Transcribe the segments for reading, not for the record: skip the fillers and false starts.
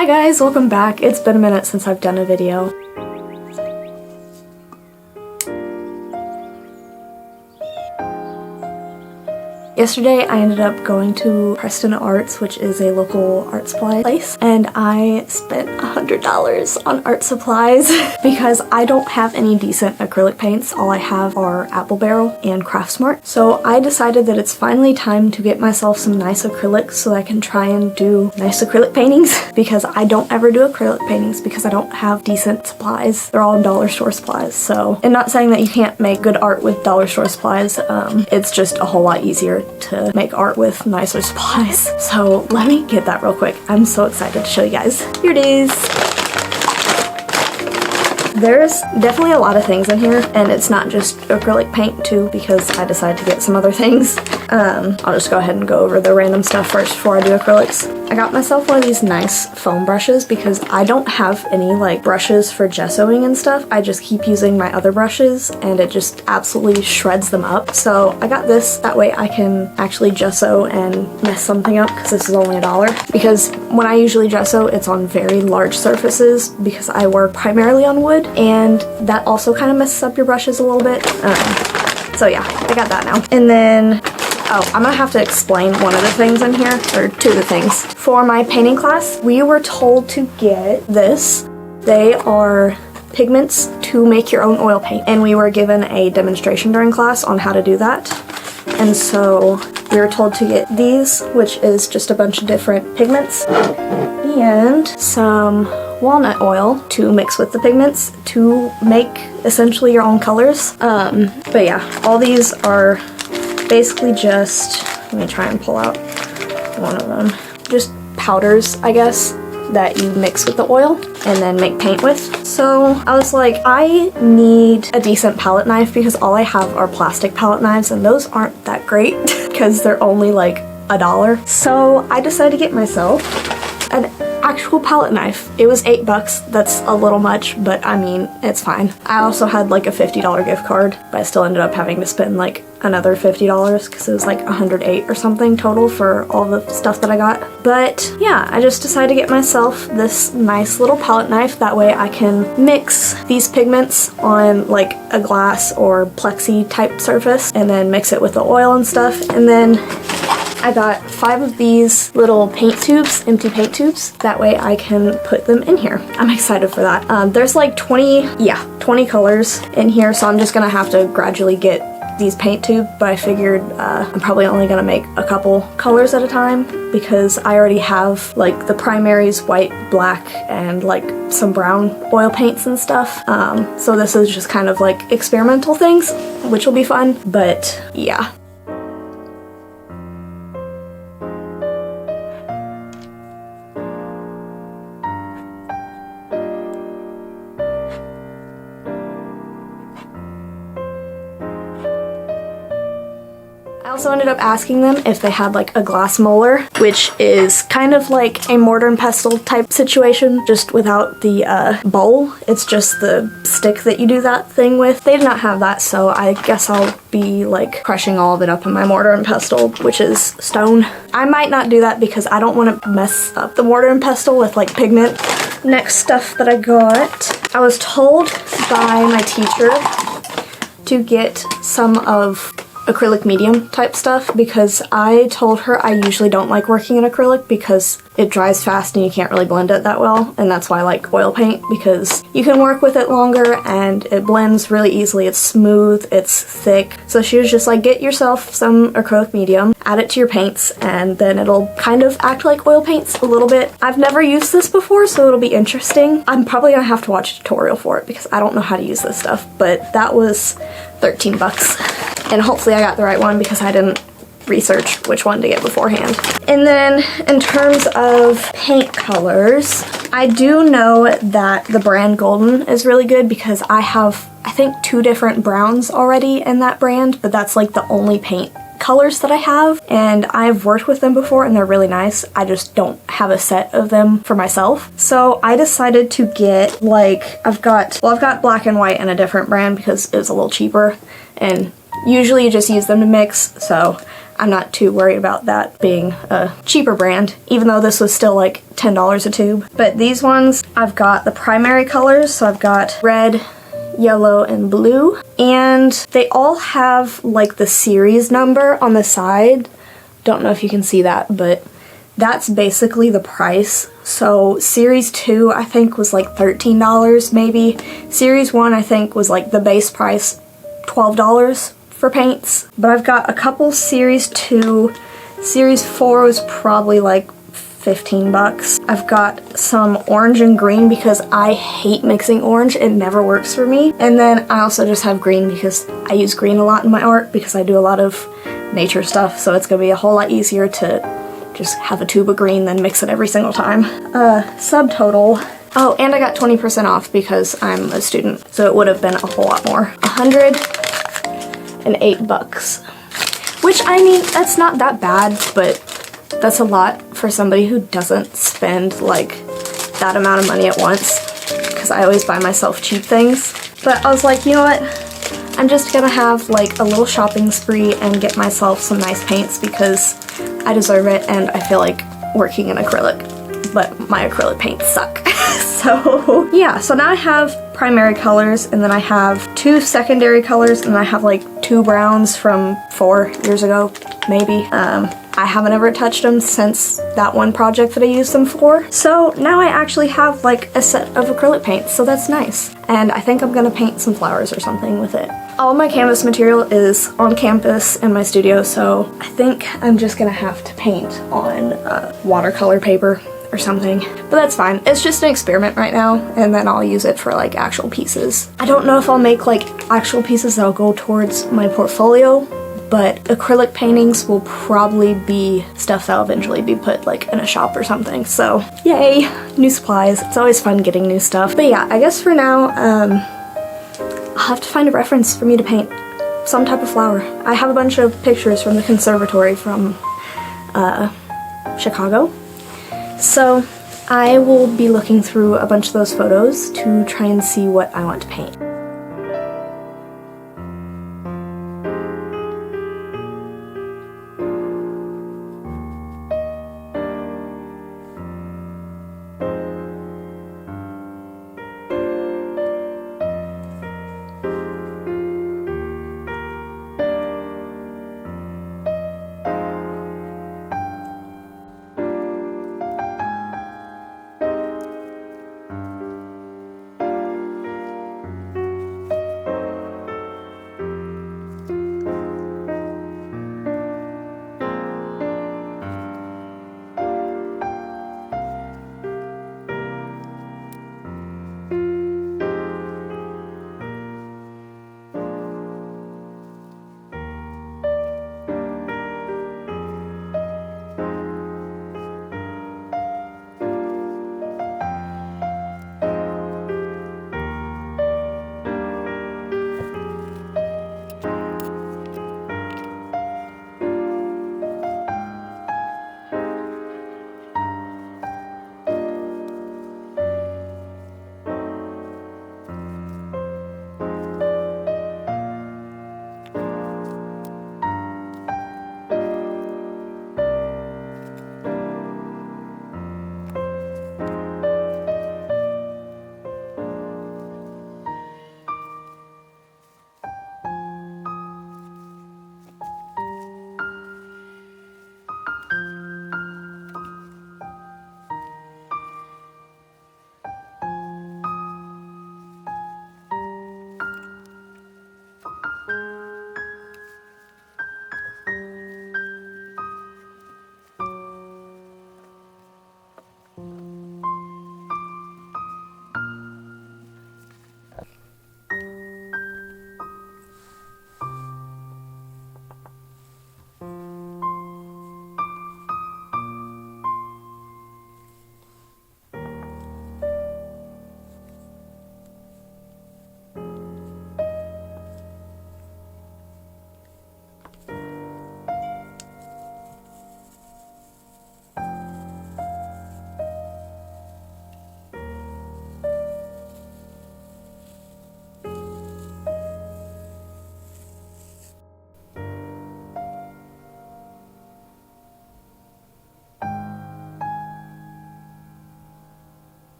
Hi guys, welcome back. It's been a minute since I've done a video. Yesterday I ended up going to Preston Arts, which is a local art supply place, and I spent $100 on art supplies because I don't have any decent acrylic paints. All I have are Apple Barrel and Craftsmart. So I decided that it's finally time to get myself some nice acrylics so I can try and do nice acrylic paintings because I don't ever do acrylic paintings because I don't have decent supplies. They're all dollar store supplies. So, and not saying that you can't make good art with dollar store supplies, it's just a whole lot easier to make art with nicer supplies. So let me get that real quick. I'm so excited to show you guys. Here it is. There's definitely a lot of things in here, and it's not just acrylic paint too because I decided to get some other things. I'll just go ahead and go over the random stuff first before I do acrylics. I got myself one of these nice foam brushes because I don't have any like brushes for gessoing and stuff. I just keep using my other brushes and it just absolutely shreds them up. So I got this, that way I can actually gesso and mess something up because this is only $1. Because when I usually gesso, it's on very large surfaces because I work primarily on wood, and that also kind of messes up your brushes a little bit. So yeah, I got that now. And then, oh, I'm gonna have to explain one of the things in here, or two of the things. For my painting class, we were told to get this. They are pigments to make your own oil paint, and we were given a demonstration during class on how to do that. And so we were told to get these, which is just a bunch of different pigments, and some walnut oil to mix with the pigments to make essentially your own colors. But yeah, all these are basically just, let me try and pull out one of them, just powders, I guess, that you mix with the oil and then make paint with. So I was like, I need a decent palette knife because all I have are plastic palette knives and those aren't that great because they're only like $1. So I decided to get myself an actual palette knife. It was $8. That's a little much, but I mean, it's fine. I also had like a $50 gift card, but I still ended up having to spend like another $50 because it was like $108 or something total for all the stuff that I got. But yeah, I just decided to get myself this nice little palette knife. That way I can mix these pigments on like a glass or plexi type surface and then mix it with the oil and stuff. And then I got 5 of these little paint tubes, empty paint tubes. That way I can put them in here. I'm excited for that. There's like 20 colors in here, so I'm just gonna have to gradually get these paint tubes, but I figured I'm probably only gonna make a couple colors at a time because I already have like the primaries, white, black, and like some brown oil paints and stuff. So this is just kind of like experimental things, which will be fun, but yeah. I also ended up asking them if they had like a glass molar, which is kind of like a mortar and pestle type situation, just without the bowl. It's just the stick that you do that thing with. They did not have that, so I guess I'll be like crushing all of it up in my mortar and pestle, which is stone. I might not do that because I don't want to mess up the mortar and pestle with like pigment. Next stuff that I got, I was told by my teacher to get some of acrylic medium type stuff because I told her I usually don't like working in acrylic because it dries fast and you can't really blend it that well, and that's why I like oil paint because you can work with it longer and it blends really easily. It's smooth, it's thick. So she was just like, get yourself some acrylic medium, add it to your paints, and then it'll kind of act like oil paints a little bit. I've never used this before, so it'll be interesting. I'm probably gonna have to watch a tutorial for it because I don't know how to use this stuff, but that was 13 bucks. And hopefully I got the right one because I didn't research which one to get beforehand. And then in terms of paint colors, I do know that the brand Golden is really good because I have, I think, 2 different browns already in that brand, but that's like the only paint colors that I have, and I've worked with them before and they're really nice. I just don't have a set of them for myself. So I decided to get like, I've got black and white in a different brand because it was a little cheaper, and usually you just use them to mix, so I'm not too worried about that being a cheaper brand, even though this was still like $10 a tube. But these ones, I've got the primary colors, so I've got red, yellow, and blue, and they all have like the series number on the side. Don't know if you can see that, but that's basically the price. So series 2 I think was like $13 maybe. Series 1 I think was like the base price, $12 for paints. But I've got a couple series 2. Series 4 was probably like 15 bucks. I've got some orange and green because I hate mixing orange. It never works for me. And then I also just have green because I use green a lot in my art because I do a lot of nature stuff, so it's gonna be a whole lot easier to just have a tube of green than mix it every single time. Subtotal. Oh, and I got 20% off because I'm a student, so it would have been a whole lot more. 108 bucks. Which, I mean, that's not that bad, but that's a lot for somebody who doesn't spend like that amount of money at once, because I always buy myself cheap things. But I was like, you know what? I'm just gonna have like a little shopping spree and get myself some nice paints because I deserve it and I feel like working in acrylic, but my acrylic paints suck. So yeah, so now I have primary colors, and then I have 2 secondary colors, and then I have like 2 browns from 4 years ago, maybe. I haven't ever touched them since that one project that I used them for. So now I actually have like a set of acrylic paints, so that's nice. And I think I'm gonna paint some flowers or something with it. All my canvas material is on campus in my studio, so I think I'm just gonna have to paint on watercolor paper or something. But that's fine. It's just an experiment right now, and then I'll use it for like actual pieces. I don't know if I'll make like actual pieces that'll go towards my portfolio, but acrylic paintings will probably be stuff that'll eventually be put like in a shop or something. So yay, new supplies. It's always fun getting new stuff. But yeah, I guess for now, I'll have to find a reference for me to paint some type of flower. I have a bunch of pictures from the conservatory from Chicago. So I will be looking through a bunch of those photos to try and see what I want to paint.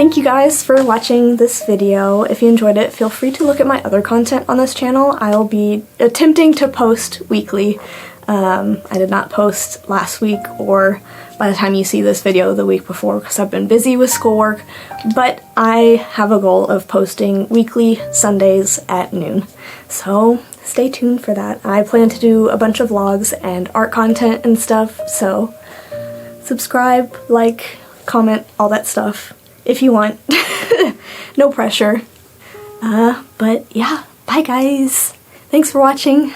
thank you guys for watching this video. If you enjoyed it, feel free to look at my other content on this channel. I'll be attempting to post weekly. I did not post last week or by the time you see this video the week before because I've been busy with schoolwork, but I have a goal of posting weekly Sundays at noon. So stay tuned for that. I plan to do a bunch of vlogs and art content and stuff, so subscribe, like, comment, all that stuff if you want. No pressure. But yeah, bye guys. Thanks for watching.